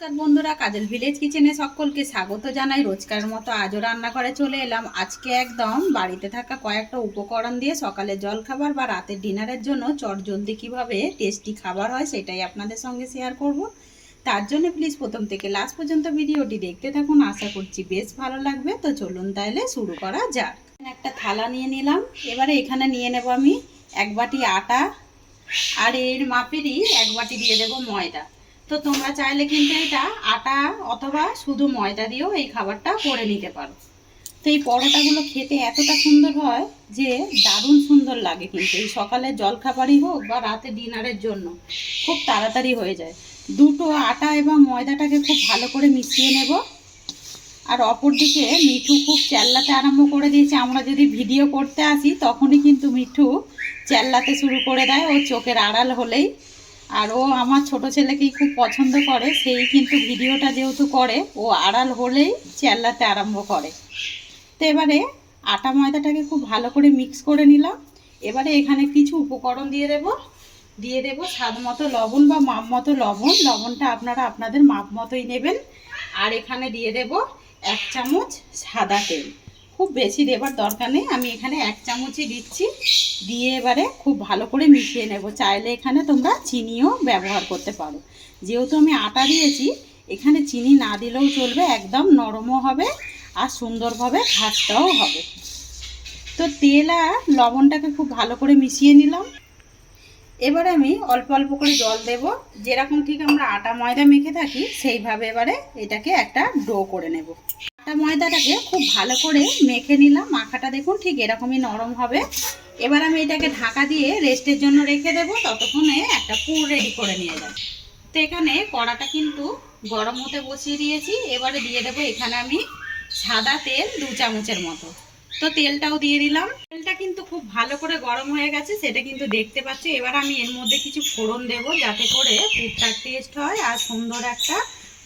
নমস্কার বন্ধুরা, কাজল ভিলেজ কিচেনে সকলকে স্বাগত জানাই। রোজকার মতো আজও রান্নাঘরে চলে এলাম। আজকে একদম বাড়িতে থাকা কয়েকটা উপকরণ দিয়ে সকালে জলখাবার বা রাতের ডিনারের জন্য চটজলদি কীভাবে টেস্টি খাবার হয় সেটাই আপনাদের সঙ্গে শেয়ার করব। তার জন্য প্লিজ প্রথম থেকে লাস্ট পর্যন্ত ভিডিওটি দেখতে থাকুন, আশা করছি বেশ ভালো লাগবে। তো চলুন তাহলে শুরু করা যাক। একটা থালা নিয়ে নিলাম। এবারে এখানে নিয়ে নেব আমি এক বাটি আটা, আর এর মাপেরই এক বাটি দিয়ে দেবো ময়দা। তো তোমরা চাইলে কিন্তু এটা আটা অথবা শুধু ময়দা দিয়েও এই খাবারটা করে নিতে পারো। তো এই পরোটাগুলো খেতে এতটা সুন্দর হয় যে দারুণ সুন্দর লাগে। কিন্তু এই সকালের জলখাবারই হোক বা রাতে ডিনারের জন্য খুব তাড়াতাড়ি হয়ে যায়। দুটো আটা এবং ময়দাটাকে খুব ভালো করে মিশিয়ে নেব। আর অপর দিকে মিঠু খুব চেল্লাতে আরম্ভ করে দিয়েছে। আমরা যদি ভিডিও করতে আসি তখনই কিন্তু মিঠু চেল্লাতে শুরু করে দেয়, ও চোখের আড়াল হলেই। আর ও আমার ছোট ছেলেকেই খুব পছন্দ করে, সেই কিন্তু ভিডিওটা যেহেতু করে, ও আড়াল হলেই চেল্লাতে আরম্ভ করে। তো এবারে আটা ময়দাটাকে খুব ভালো করে মিক্স করে নিলাম। এবারে এখানে কিছু উপকরণ দিয়ে দেব স্বাদ মতো লবণ বা মাপ মতো লবণ। লবণটা আপনারা আপনাদের মাপ মতোই নেবেন। আর এখানে দিয়ে দেব এক চামচ সাদা তেল। খুব বেশি দেবার দরকার নেই, আমি এখানে এক চামচই দিচ্ছি। দিয়ে এবারে খুব ভালো করে মিশিয়ে নেব। চাইলে এখানে তোমরা চিনিও ব্যবহার করতে পারো। যেহেতু আমি আটা দিয়েছি, এখানে চিনি না দিলেও চলবে, একদম নরমও হবে আর সুন্দরভাবে ভাজটাও হবে। তো তেল আর লবণটাকে খুব ভালো করে মিশিয়ে নিলাম। এবারে আমি অল্প অল্প করে জল দেব। যেরকম ঠিক আমরা আটা ময়দা মেখে থাকি সেইভাবে এবারে এটাকে একটা ডো করে নেব। আটা ময়দাটাকে খুব ভালো করে মেখে নিলাম। মাখাটা দেখুন ঠিক এরকমই নরম হবে। এবার আমি এটাকে ঢাকা দিয়ে রেস্টের জন্য রেখে দেব, ততক্ষণে একটা পুর রেডি করে নিয়ে যাব। তো এখানে কড়াটা কিন্তু গরম হতে বসিয়ে দিয়েছি। এবারে দিয়ে দেবো এখানে আমি সাদা তেল 2 চামচের মতো। তো তেলটাও দিয়ে দিলাম। তেলটা কিন্তু খুব ভালো করে গরম হয়ে গেছে, সেটা কিন্তু দেখতে পাচ্ছি। এবার আমি এর মধ্যে কিছু ফোড়ন দেব, যাতে করে পুরটার টেস্ট হয় আর সুন্দর একটা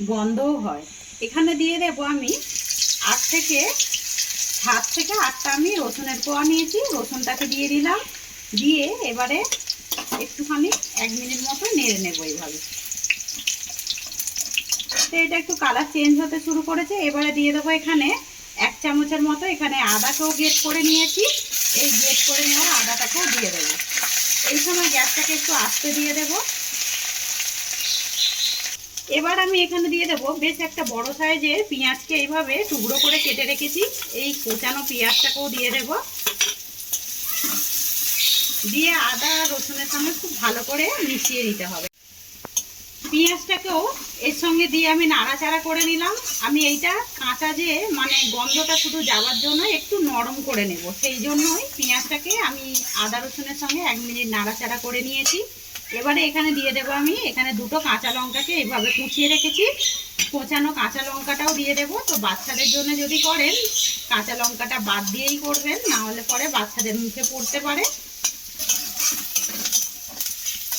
গন্ধও হয়। এখানে দিয়ে দেব আমি 7 থেকে 8টা আমি রসুনের কোয়া নিয়েছি। রসুনটাকে দিয়ে দিলাম। দিয়ে এবারে একটুখানি 1 মিনিট মতো নেড়ে নেব এইভাবে। তো এটা একটু কালার চেঞ্জ হতে শুরু করেছে। এবারে দিয়ে দেবো এখানে 1 চামচের মতো এখানে আদাকেও গ্রেট করে নিয়েছি। এই গ্রেট করে নেওয়া আদাটাকেও দিয়ে দেবো। এই সময় গ্যাসটাকে একটু আস্তে দিয়ে দেব। এবার আমি এখানে দিয়ে দেবো বেশ একটা বড় সাইজের পেঁয়াজকে এইভাবে টুকরো করে কেটে রেখেছি। এই কোচানো পেঁয়াজটাকেও দিয়ে দেব। দিয়ে আদা রসুনের সঙ্গে খুব ভালো করে মিশিয়ে নিতে হবে। পেঁয়াজটাকেও এর সঙ্গে দিয়ে আমি নাড়াচাড়া করে নিলাম। আমি এইটা কাঁচা যে মানে গন্ধটা শুধু যাওয়ার জন্য একটু নরম করে নেব, সেই জন্যই পেঁয়াজটাকে আমি আদা রসুনের সঙ্গে 1 মিনিট নাড়াচাড়া করে নিয়েছি। এবারে এখানে দিয়ে দেবো আমি এখানে 2টো কাঁচা লঙ্কাকে এইভাবে কুচিয়ে রেখেছি। কোচানো কাঁচা লঙ্কাটাও দিয়ে দেবো। তো বাচ্চাদের জন্য যদি করেন কাঁচা লঙ্কাটা বাদ দিয়েই করবেন, না হলে পরে বাচ্চাদের মুখে পড়তে পারে।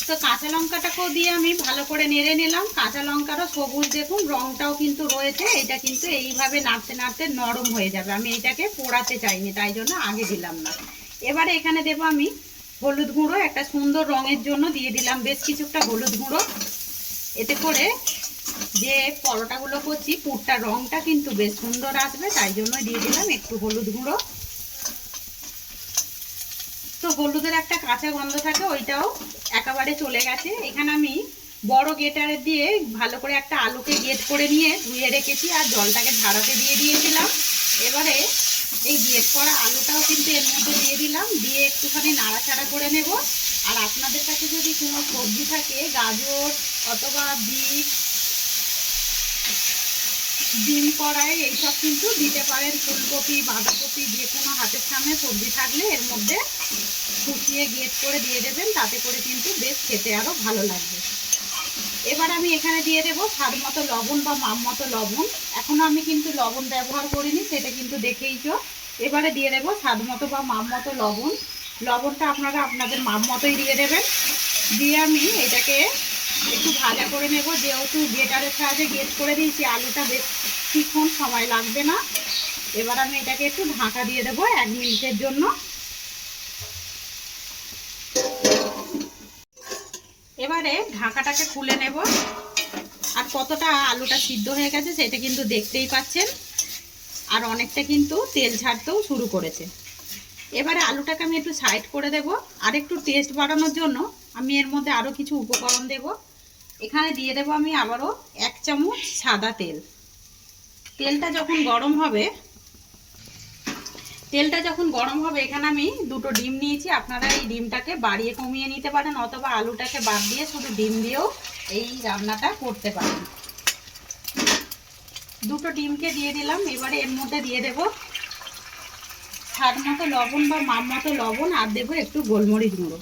তো কাঁচা লঙ্কাটাকেও দিয়ে আমি ভালো করে নেড়ে নিলাম। কাঁচা লঙ্কারও সবুজ দেখুন রঙটাও কিন্তু রয়েছে। এটা কিন্তু এইভাবে নাড়তে নাড়তে নরম হয়ে যাবে। আমি এটাকে পোড়াতে চাইনি, তাই জন্য আগে দিলাম না। এবারে এখানে দেবো আমি হলুদ গুঁড়ো, একটা সুন্দর রঙের জন্য দিয়ে দিলাম বেশ কিছুটা হলুদ গুঁড়ো। এতে করে যে পরোটাগুলো করছি পুরটার রঙটা কিন্তু বেশ সুন্দর আসবে, তাই জন্যই দিয়ে দিলাম একটু হলুদ গুঁড়ো। তো হলুদের একটা কাঁচা গন্ধ থাকে, ওইটাও একেবারে চলে গেছে। এখানে আমি বড় গেটারে দিয়ে ভালো করে একটা আলুকে গেট করে নিয়ে ধুয়ে রেখেছি আর জলটাকে ঝাড়াতে দিয়ে দিয়েছিলাম। এবারে এই গেট করা আলুটাও কিন্তু এর মধ্যে দিয়ে দিলাম। দিয়ে একটুখানি নাড়াচাড়া করে নেব। আর আপনাদের কাছে যদি কোনো সবজি থাকে, গাজর অথবা বিট, ডিম কড়াই এইসব কিন্তু দিতে পারেন। ফুলকপি বাঁধাকপি যে কোনো হাতের সামনে সবজি থাকলে এর মধ্যে কুচিয়ে গেট করে দিয়ে দেবেন, তাতে করে কিন্তু বেশ খেতে আরও ভালো লাগবে। এবার আমি এখানে দিয়ে দেবো স্বাদ মতো লবণ বা মাপ মতো লবণ। এখনও আমি কিন্তু লবণ ব্যবহার করিনি, সেটা কিন্তু দেখেইছো। এবারে দিয়ে দেবো স্বাদ মতো বা মাপ মতো লবণ। লবণটা আপনারা আপনাদের মাপ মতোই দিয়ে দেবেন। দিয়ে আমি এটাকে একটু ভাজা করে নেব। যেহেতু গেটারের সাহায্যে গেট করে দিয়েছি, আলুটা বেশিক্ষণ সময় লাগবে না। এবার আমি এটাকে একটু ঢাকা দিয়ে দেবো 1 মিনিটের জন্য। এবারে ঢাকাটাকে খুলে নেব। আর কতটা আলুটা সিদ্ধ হয়ে গেছে সেটা কিন্তু দেখতেই পাচ্ছেন, আর অনেকটা কিন্তু তেল ছাড়তেও শুরু করেছে। এবারে আলুটাকে আমি একটু সাইড করে দেব। আর একটু টেস্ট বাড়ানোর জন্য আমি এর মধ্যে আরও কিছু উপকরণ দেব। এখানে দিয়ে দেব আমি আবারও 1 চামচ সাদা তেল। তেলটা যখন গরম হবে এখানে আমি 2টো ডিম নিয়েছি। আপনারা এই ডিমটাকে বাড়িয়ে কমিয়ে নিতে পারেন, অথবা আলুটাকে বাদ দিয়ে শুধু ডিম দিয়েও এই রান্নাটা করতে পারেন। 2টো ডিমকে দিয়ে দিলাম। এবারে এর মধ্যে দিয়ে দেব স্বাদ মতো লবণ বা মাপ মতো লবণ, আর দেবো একটু গোলমরিচ গুঁড়ো।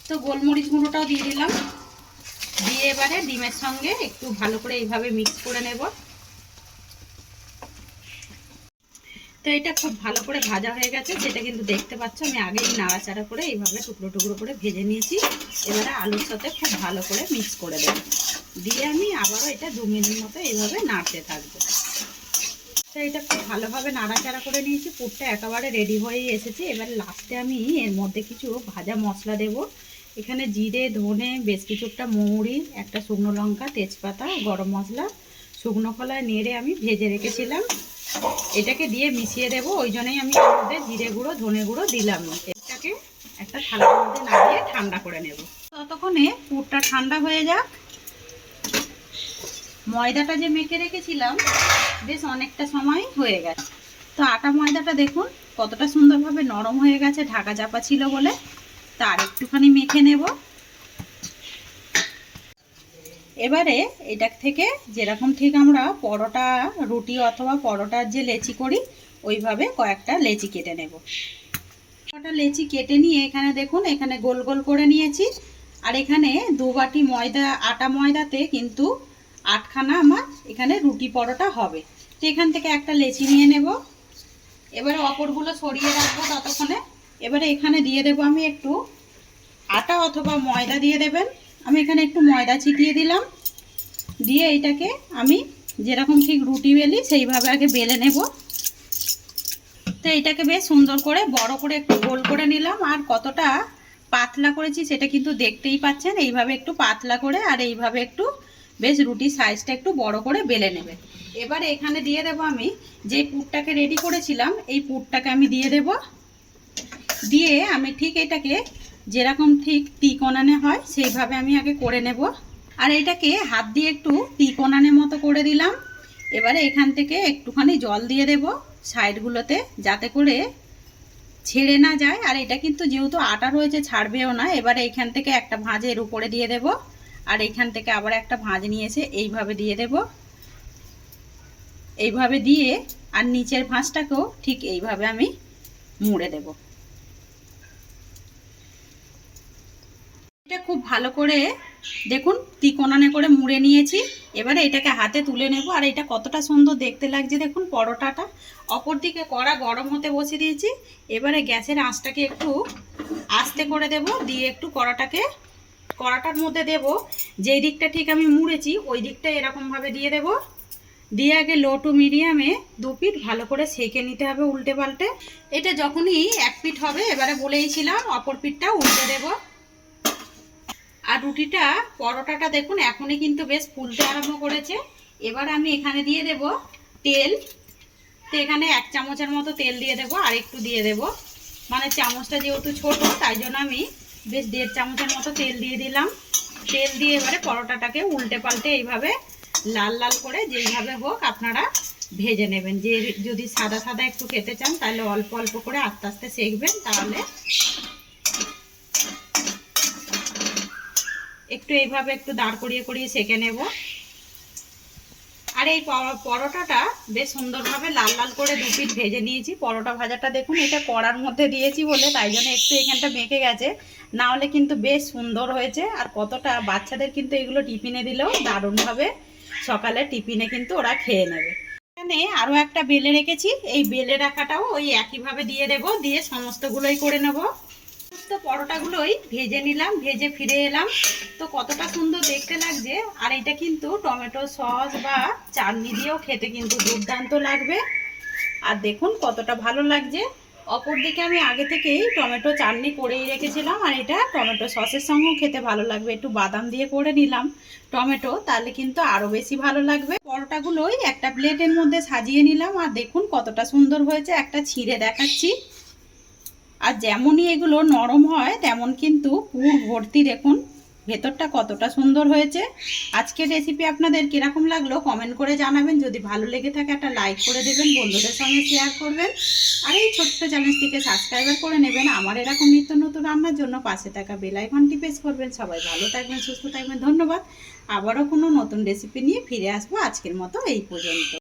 তো গোলমরিচ গুঁড়োটাও দিয়ে দিলাম। দিয়ে এবারে ডিমের সঙ্গে একটু ভালো করে এইভাবে মিক্স করে নেব। তো এটা খুব ভালো করে ভাজা হয়ে গেছে, যেটা কিন্তু দেখতে পাচ্ছ আমি আগেই নাড়াচাড়া করে এইভাবে টুকরো টুকরো করে ভেজে নিয়েছি। এবারে আলুর সাথে খুব ভালো করে মিক্স করে দেব। দিয়ে আমি আবারও এটা 2 মিনিট মতো এইভাবে নাড়তে থাকবো। তো এটা খুব ভালোভাবে নাড়াচাড়া করে নিয়েছি, পুরটা একেবারে রেডি হয়েই এসেছে। এবার লাস্টে আমি এর মধ্যে কিছু ভাজা মশলা দেব। এখানে জিরে, ধনে, বেশ কিছুটা মৌরি, একটা শুকনো লঙ্কা, তেজপাতা, গরম মশলা, শুকনো কলায় নেড়ে আমি ভেজে রেখেছিলাম, এটাকে দিয়ে মিশিয়ে দেব। ওই জন্যই আমি এর মধ্যে জিরে গুঁড়ো, ধনে গুঁড়ো দিলাম। এটাকে একটা থালার মধ্যে নামিয়ে ঠান্ডা করে নেব। ততক্ষণে পুরটা ঠান্ডা হয়ে যাক। ময়দাটা যে মেখে রেখেছিলাম বেশ অনেকটা সময় হয়ে গেছে। তো আটা ময়দাটা দেখুন কতটা সুন্দরভাবে নরম হয়ে গেছে, ঢাকা চাপা ছিল বলে। তার একটুখানি মেখে নেব। এবারে এটা থেকে যেরকম ঠিক আমরা পরোটা, রুটি অথবা পরোটার যে লেচি করি ওইভাবে কয়েকটা লেচি কেটে নেব। কয়েকটা লেচি কেটে নিয়ে এখানে দেখুন এখানে গোল গোল করে নিয়েছি। আর এখানে 2 বাটি ময়দা, আটা ময়দাতে কিন্তু 8খানা আমার এখানে রুটি পরোটা হবে। তো এখান থেকে একটা লেচি নিয়ে নেব। এবারে অপরগুলো সরিয়ে রাখবো ততক্ষণে। এবারে এখানে দিয়ে দেব আমি একটু আটা অথবা ময়দা দিয়ে দেবেন। আমি এখানে একটু ময়দা ছিটিয়ে দিলাম। দিয়ে এইটাকে আমি যেরকম ঠিক রুটি বেলি সেইভাবে আগে বেলে নেব। তো এইটাকে বেশ সুন্দর করে বড় করে একটু গোল করে নিলাম। আর কতটা পাতলা করেছি সেটা কিন্তু দেখতেই পাচ্ছেন। এইভাবে একটু পাতলা করে আর এইভাবে একটু বেশ রুটির সাইজটা একটু বড় করে বেলে নেবে। এবারে এখানে দিয়ে দেব আমি যে পুরটাকে রেডি করেছিলাম, এই পুরটাকে আমি দিয়ে দেব। দিয়ে আমি ঠিক এটাকে যেরকম ঠিক তিকোনানে হয় সেইভাবে আমি আগে করে নেব। আর এটাকে হাত দিয়ে একটু তিকোনানে মতো করে দিলাম। এবারে এখান থেকে একটুখানি জল দিয়ে দেব সাইডগুলোতে, যাতে করে ছেড়ে না যায়। আর এটা কিন্তু যেহেতু আটা রয়েছে ছাড়বেও না। এবারে এখান থেকে একটা ভাঁজ এর উপরে দিয়ে দেব, আর এখান থেকে আবার একটা ভাঁজ নিয়ে এসে এইভাবে দিয়ে দেব। এইভাবে দিয়ে আর নিচের ভাঁজটাকেও ঠিক এইভাবে আমি মুড়ে দেব। এটা খুব ভালো করে দেখুন তিকোনানে করে মুড়ে নিয়েছি। এবারে এটাকে হাতে তুলে নেব। আর এটা কতটা সুন্দর দেখতে লাগছে দেখুন পরোটাটা। অপর দিকে কড়া গরম হতে বসে দিয়েছি। এবারে গ্যাসের আঁচটাকে একটু আস্তে করে দেব। দিয়ে একটু কড়াটার মধ্যে দেব যেই দিকটা ঠিক আমি মুড়েছি ওই দিকটা এরকমভাবে দিয়ে দেব। দিয়ে আগে লো টু মিডিয়ামে 2 পিঠ ভালো করে সেঁকে নিতে হবে উল্টে পাল্টে। এটা যখনই 1 পিঠ হবে এবারে বলেইছিলাম অপর পিঠটা উল্টে দেব। আর রুটিটা, পরোটাটা দেখুন এখনই কিন্তু বেশ ফুলতে আরম্ভ করেছে। এবার আমি এখানে দিয়ে দেব তেল। তো এখানে 1 চামচের মতো তেল দিয়ে দেব। আর একটু দিয়ে দেব, মানে চামচটা যেহেতু ছোট তাই জন্য আমি বেশ 1.5 চামচের মতো তেল দিয়ে দিলাম। তেল দিয়ে এবারে পরোটাটাকে উল্টে পাল্টে এইভাবে লাল লাল করে যেইভাবে হোক আপনারা ভেজে নেবেন। যে যদি সাদা সাদা একটু খেতে চান তাহলে অল্প অল্প করে আস্তে আস্তে সেঁকবেন, তাহলে একটু এইভাবে একটু দাঁড় করিয়ে করিয়ে সেঁকে নেব। আর এই পরোটাটা বেশ সুন্দরভাবে লাল লাল করে 2 পিঠ ভেজে নিয়েছি। পরোটা ভাজাটা দেখুন এটা কড়ার মধ্যে দিয়েছি বলে তাই জন্য একটু এখানটা মেখে গেছে, না হলে কিন্তু বেশ সুন্দর হয়েছে। আর কতটা বাচ্চাদের কিন্তু এগুলো টিফিনে দিলেও দারুণভাবে সকালে টিফিনে কিন্তু ওরা খেয়ে নেবে। এখানে আরও একটা বেলে রেখেছি, এই বেলে রাখাটাও ওই একইভাবে দিয়ে দেব। দিয়ে সমস্তগুলোই করে নেব। তো পরোটাগুলোই ভেজে নিলাম, ভেজে ফিরে এলাম। তো কতটা সুন্দর দেখতে লাগছে। আর এটা কিন্তু টমেটো সস বা চাটনি দিয়েও খেতে কিন্তু দুর্দান্ত লাগবে। আর দেখুন কতটা ভালো লাগছে। অপরদিকে আমি আগে থেকেই টমেটো চাটনি করেই রেখেছিলাম, আর এটা টমেটো সসের সঙ্গেও খেতে ভালো লাগবে। একটু বাদাম দিয়ে করে নিলাম টমেটো, তাহলে কিন্তু আরও বেশি ভালো লাগবে। পরোটাগুলোই একটা প্লেটের মধ্যে সাজিয়ে নিলাম, আর দেখুন কতটা সুন্দর হয়েছে। একটা ছিঁড়ে দেখাচ্ছি। আর যেমনই এগুলো নরম হয় তেমন কিন্তু পুর ভর্তি, দেখুন ভেতরটা কতটা সুন্দর হয়েছে। আজকের রেসিপি আপনাদের কীরকম লাগলো কমেন্ট করে জানাবেন। যদি ভালো লেগে থাকে একটা লাইক করে দেবেন, বন্ধুদের সঙ্গে শেয়ার করবেন, আর এই ছোট্ট চ্যানেলটিকে সাবস্ক্রাইবার করে নেবেন। আমার এরকম নিত্য নতুন রান্নার জন্য পাশে থাকা বেল আইকনটি প্রেস করবেন। সবাই ভালো থাকবেন, সুস্থ থাকবেন, ধন্যবাদ। আবারও কোনো নতুন রেসিপি নিয়ে ফিরে আসবো। আজকের মতো এই পর্যন্ত।